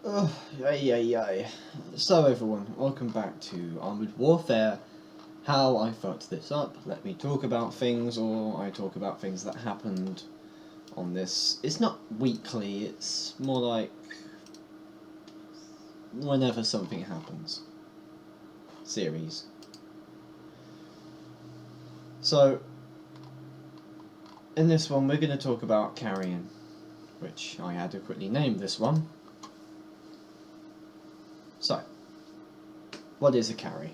Yay. So everyone, welcome back to Armoured Warfare. How I fucked this up. Let me talk about things, or I talk about things that happened on this. It's not weekly, it's more like whenever something happens. Series. So, in this one we're going to talk about carrying, which I adequately named this one. So, what is a carry?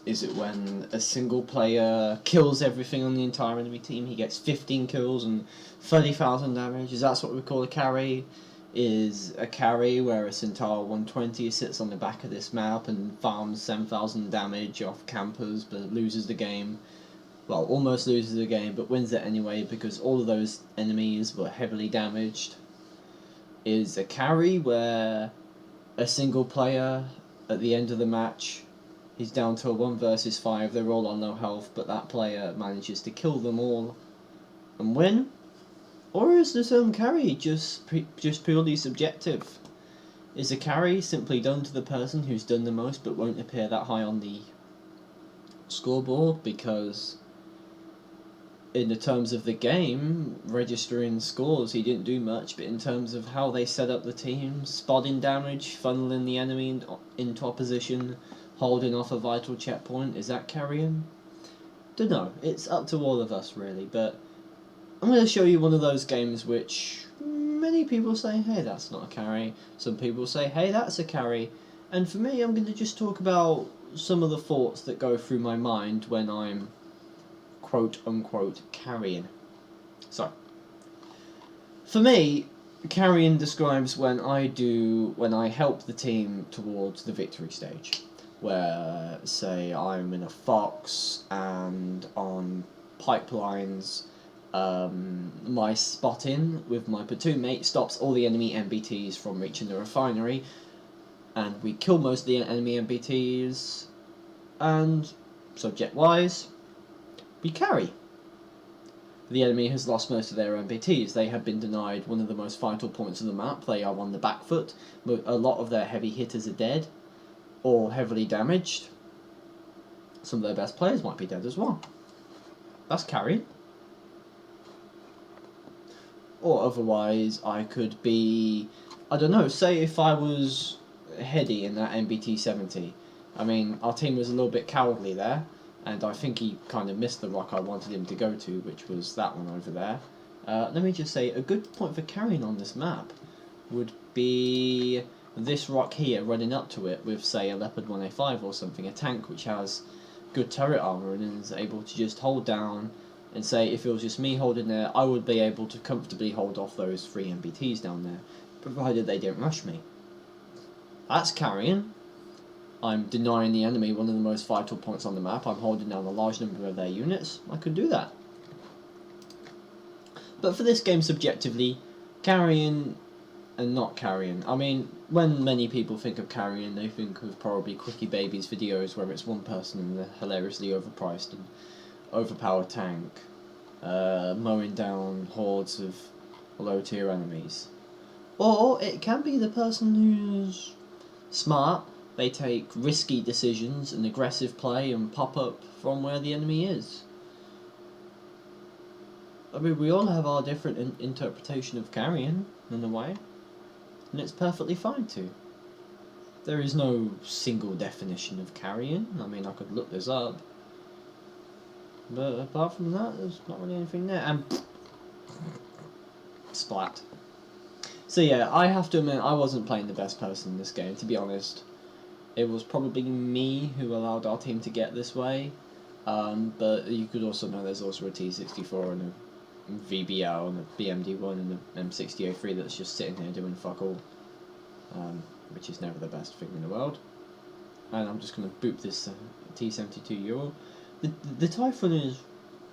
Is it when a single player kills everything on the entire enemy team? He gets 15 kills and 30,000 damage. Is that what we call a carry? Is a carry where a Centaur 120 sits on the back of this map and farms 7,000 damage off campers but loses the game? Well, almost loses the game but wins it anyway because all of those enemies were heavily damaged. Is a carry where a single player at the end of the match, he's down to a 1 versus 5, they're all on no health, but that player manages to kill them all and win? Or is the term carry just purely subjective? Is a carry simply done to the person who's done the most but won't appear that high on the scoreboard because in the terms of the game, registering scores, he didn't do much, but in terms of how they set up the team, spotting damage, funneling the enemy into opposition, holding off a vital checkpoint, is that carrying? Dunno, it's up to all of us really, but I'm going to show you one of those games which many people say, hey, that's not a carry, some people say, hey, that's a carry, and for me, I'm going to just talk about some of the thoughts that go through my mind when I'm quote-unquote carrying. So, for me, carrying describes when I help the team towards the victory stage. Where, say, I'm in a Fox and on pipelines, my spotting with my platoon mate stops all the enemy MBTs from reaching the refinery, and we kill most of the enemy MBTs, and subject-wise, we carry. The enemy has lost most of their MBTs. They have been denied one of the most vital points of the map. They are on the back foot. A lot of their heavy hitters are dead or heavily damaged. Some of their best players might be dead as well. That's carrying. Or otherwise, I could be, I don't know, say if I was heady in that MBT 70. I mean, our team was a little bit cowardly there, and I think he kind of missed the rock I wanted him to go to, which was that one over there. Let me just say, a good point for carrying on this map would be this rock here, running up to it with, say, a Leopard 1A5 or something, a tank which has good turret armor and is able to just hold down, and say, if it was just me holding there, I would be able to comfortably hold off those 3 MBTs down there, provided they didn't rush me. That's carrying. I'm denying the enemy one of the most vital points on the map. I'm holding down a large number of their units. I could do that. But for this game, subjectively, carrying and not carrying. I mean, when many people think of carrying, they think of probably Quickie Baby's videos where it's one person in a hilariously overpriced and overpowered tank, mowing down hordes of low-tier enemies. Or it can be the person who's smart. They take risky decisions and aggressive play and pop up from where the enemy is. I mean, we all have our different interpretation of carrying, in a way, and it's perfectly fine too. There is no single definition of carrying. I mean, I could look this up, but apart from that, there's not really anything there. And splat. So yeah, I have to admit, I wasn't playing the best person in this game, to be honest. It was probably me who allowed our team to get this way, but you could also know there's also a T64 and a VBL and a BMD1 and an M60A3 that's just sitting here doing fuck all, which is never the best thing in the world. And I'm just going to boop this T72 Euro. The Typhoon is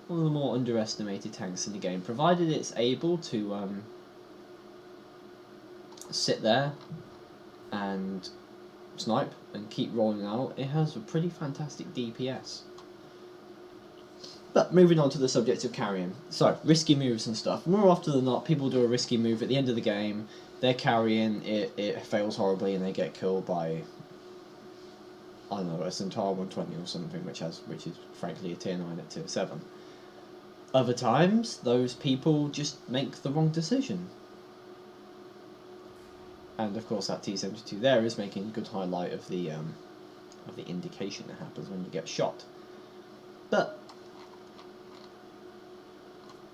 one of the more underestimated tanks in the game, provided it's able to sit there and snipe and keep rolling out. It has a pretty fantastic DPS. But moving on to the subject of carrying. So, risky moves and stuff. More often than not, people do a risky move at the end of the game. they're carrying, it fails horribly and they get killed by, I don't know, a Centaur 120 or something, which is frankly a tier 9 at tier 7. Other times, those people just make the wrong decision. And of course that T72 there is making a good highlight of the indication that happens when you get shot. But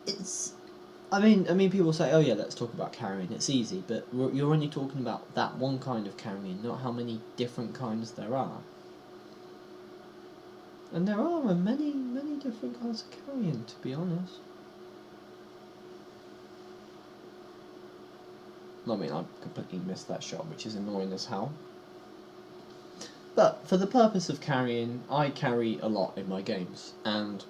it's, I mean people say, oh yeah, let's talk about carrying, it's easy, but you're only talking about that one kind of carrying, not how many different kinds there are. And there are many different kinds of carrying, to be honest. I mean, I completely missed that shot, which is annoying as hell. But for the purpose of carrying, I carry a lot in my games, and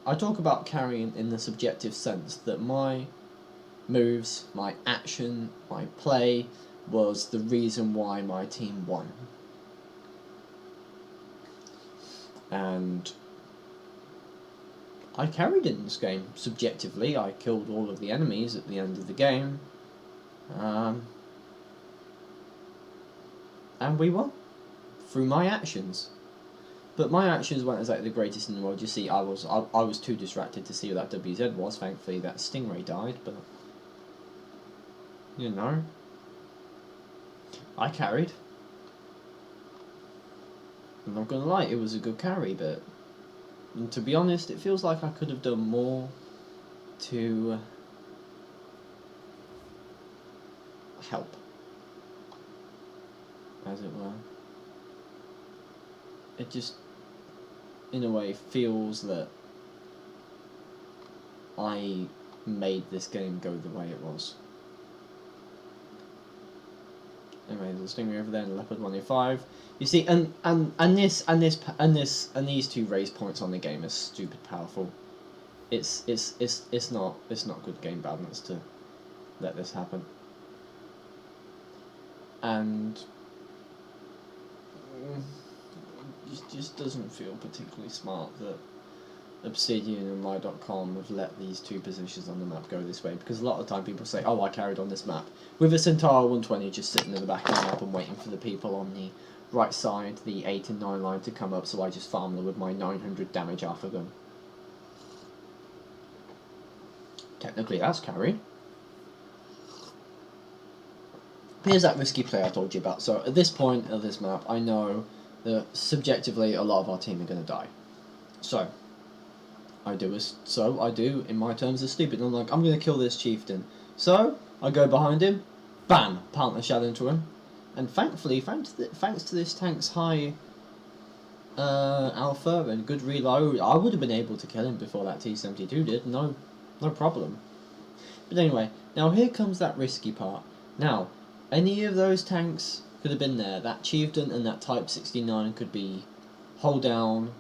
I talk about carrying in the subjective sense that my moves, my action, my play was the reason why my team won. And I carried in this game subjectively. I killed all of the enemies at the end of the game. And we won through my actions. But my actions weren't exactly the greatest in the world. You see, I was too distracted to see what that WZ was. Thankfully, that Stingray died, but you know, I carried. I'm not gonna lie, it was a good carry, but to be honest, it feels like I could have done more to help, as it were. It just, in a way, feels that I made this game go the way it was. Anyway, there's a Stingray over there and a Leopard 105. You see, and these two raise points on the game are stupid powerful. It's not good game balance to let this happen. And it just doesn't feel particularly smart that Obsidian and My.com have let these two positions on the map go this way, because a lot of the time people say, oh, I carried on this map with a Centaur 120 just sitting in the back of the map and waiting for the people on the right side, the 8 and 9 line, to come up, so I just farm them with my 900 damage alpha gun. Technically that's carry. Here's that risky play I told you about. So at this point of this map, I know that subjectively a lot of our team are going to die. So I do, in my terms, as stupid. I'm like, I'm going to kill this chieftain. So I go behind him, bam, plant a shell into him. And thankfully, thanks to this tank's high alpha and good reload, I would have been able to kill him before that T-72 did, no problem. But anyway, now here comes that risky part. Now, any of those tanks could have been there. That chieftain and that Type 69 could be hold down,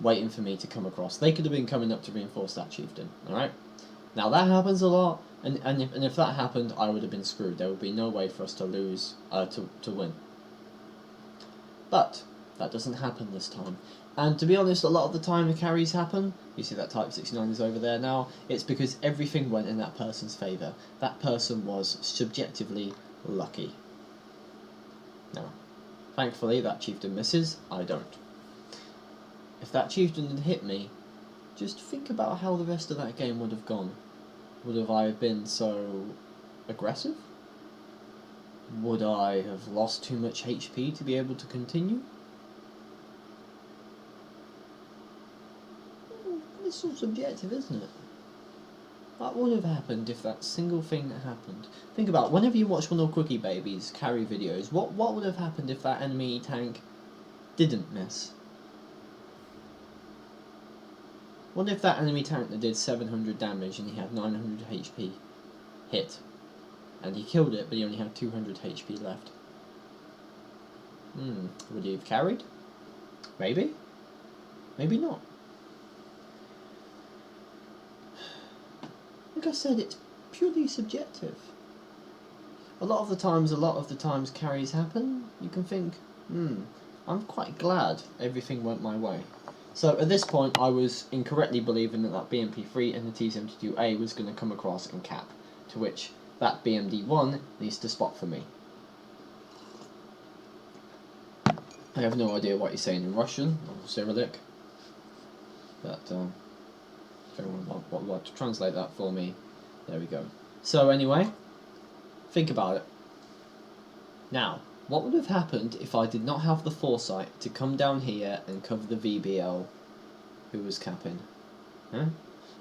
waiting for me to come across. They could have been coming up to reinforce that chieftain, alright? Now that happens a lot, and if that happened, I would have been screwed. There would be no way for us to lose, to win. But that doesn't happen this time. And to be honest, a lot of the time the carries happen. You see that Type 69 is over there now. It's because everything went in that person's favour. That person was subjectively lucky. Now, thankfully that chieftain misses, I don't. If that chieftain had hit me, just think about how the rest of that game would have gone. Would have I been so aggressive? Would I have lost too much HP to be able to continue? It's all subjective, isn't it? What would have happened if that single thing that happened? Think about, whenever you watch one of Quickie Baby's carry videos, what would have happened if that enemy tank didn't miss? What if that enemy tank that did 700 damage and he had 900 HP hit? And he killed it, but he only had 200 HP left. Would he have carried? Maybe. Maybe not. Like I said, it's purely subjective. A lot of the times carries happen, you can think, I'm quite glad everything went my way. So at this point I was incorrectly believing that BMP3 and the T-72A was going to come across and cap, to which that BMD1 needs to spot for me. I have no idea what he's saying in Russian or Cyrillic, but if anyone would like to translate that for me, there we go. So anyway, think about it. Now, what would have happened if I did not have the foresight to come down here and cover the VBL who was capping? Huh?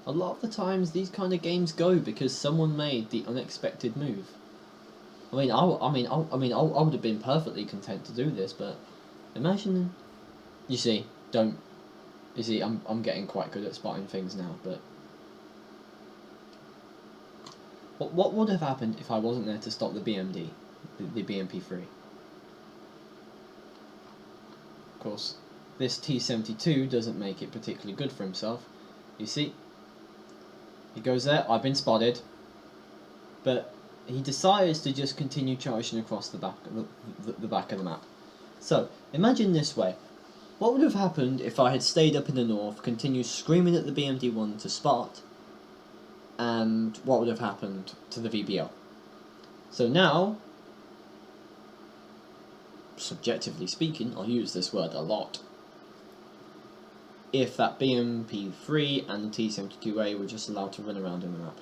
A lot of the times these kind of games go because someone made the unexpected move. I would have been perfectly content to do this, but imagine, you see, I'm getting quite good at spotting things now, but what would have happened if I wasn't there to stop the BMD, the BMP3? Of course, this T-72 doesn't make it particularly good for himself. You see, he goes there, I've been spotted, but he decides to just continue charging across the back of the map. So, imagine this way. What would have happened if I had stayed up in the north, continued screaming at the BMD1 to spot, and what would have happened to the VBL? So now, subjectively speaking, I'll use this word a lot, if that BMP3 and the T-72A were just allowed to run around in the map.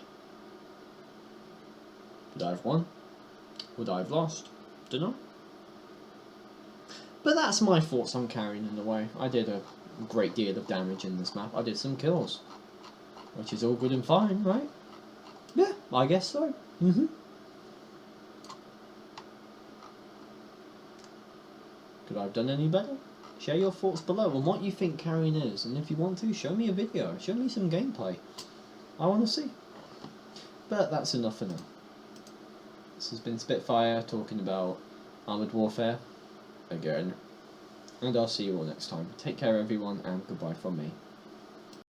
Would I have won? Would I have lost? Dunno. But that's my thoughts on carrying in the way. I did a great deal of damage in this map. I did some kills, which is all good and fine, right? Yeah, I guess so. Could I have done any better? Share your thoughts below on what you think carrying is, and if you want to, show me a video, show me some gameplay. I want to see. But that's enough for now. This has been Spitfire talking about Armoured Warfare again, and I'll see you all next time. Take care everyone, and goodbye from me.